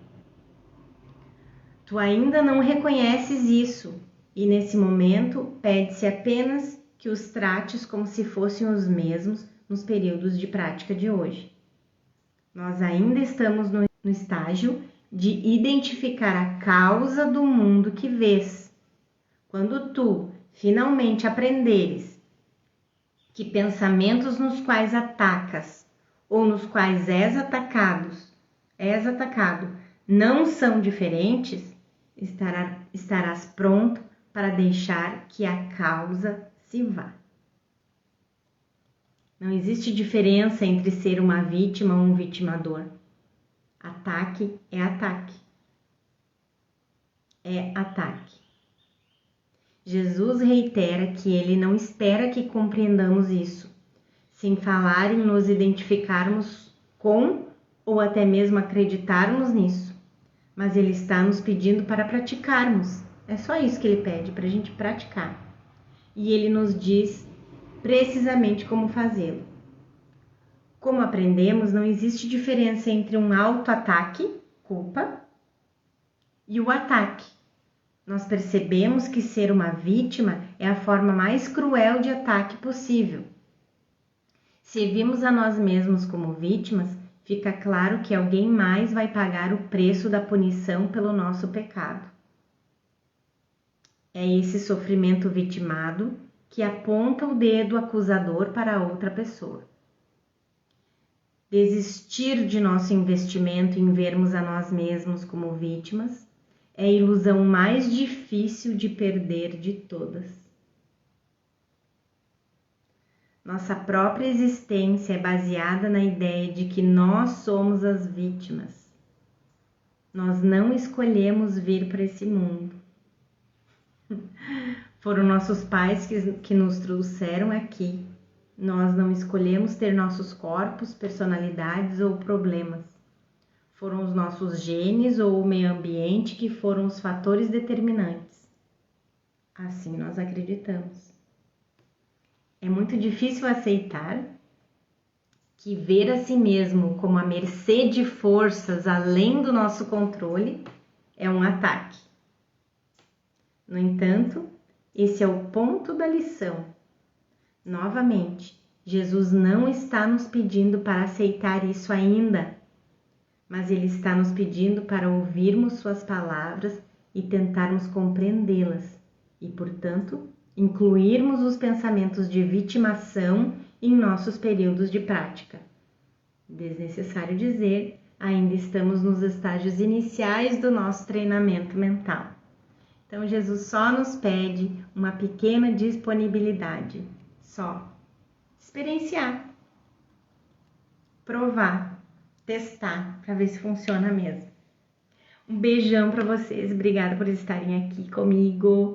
Tu ainda não reconheces isso, e nesse momento pede-se apenas que os trates como se fossem os mesmos nos períodos de prática de hoje. Nós ainda estamos no estágio de identificar a causa do mundo que vês. Quando tu finalmente aprenderes que pensamentos nos quais atacas ou nos quais és atacado, não são diferentes, estarás pronto para deixar que a causa se vá. Não existe diferença entre ser uma vítima ou um vitimador. Ataque é ataque. É ataque. Jesus reitera que ele não espera que compreendamos isso, sem falar em nos identificarmos com ou até mesmo acreditarmos nisso. Mas ele está nos pedindo para praticarmos. É só isso que ele pede, para a gente praticar. E ele nos diz precisamente como fazê-lo. Como aprendemos, não existe diferença entre um auto-ataque, culpa, e o ataque. Nós percebemos que ser uma vítima é a forma mais cruel de ataque possível. Se vimos a nós mesmos como vítimas, fica claro que alguém mais vai pagar o preço da punição pelo nosso pecado. É esse sofrimento vitimado que aponta o dedo acusador para outra pessoa. Desistir de nosso investimento em vermos a nós mesmos como vítimas é a ilusão mais difícil de perder de todas. Nossa própria existência é baseada na ideia de que nós somos as vítimas. Nós não escolhemos vir para esse mundo. Foram nossos pais que nos trouxeram aqui. Nós não escolhemos ter nossos corpos, personalidades ou problemas. Foram os nossos genes ou o meio ambiente que foram os fatores determinantes. Assim nós acreditamos. É muito difícil aceitar que ver a si mesmo como à mercê de forças além do nosso controle é um ataque. No entanto, esse é o ponto da lição. Novamente, Jesus não está nos pedindo para aceitar isso ainda, mas Ele está nos pedindo para ouvirmos suas palavras e tentarmos compreendê-las e, portanto, incluirmos os pensamentos de vitimação em nossos períodos de prática. Desnecessário dizer, ainda estamos nos estágios iniciais do nosso treinamento mental. Então, Jesus só nos pede uma pequena disponibilidade, só experienciar, provar, testar, para ver se funciona mesmo. Um beijão para vocês, obrigada por estarem aqui comigo.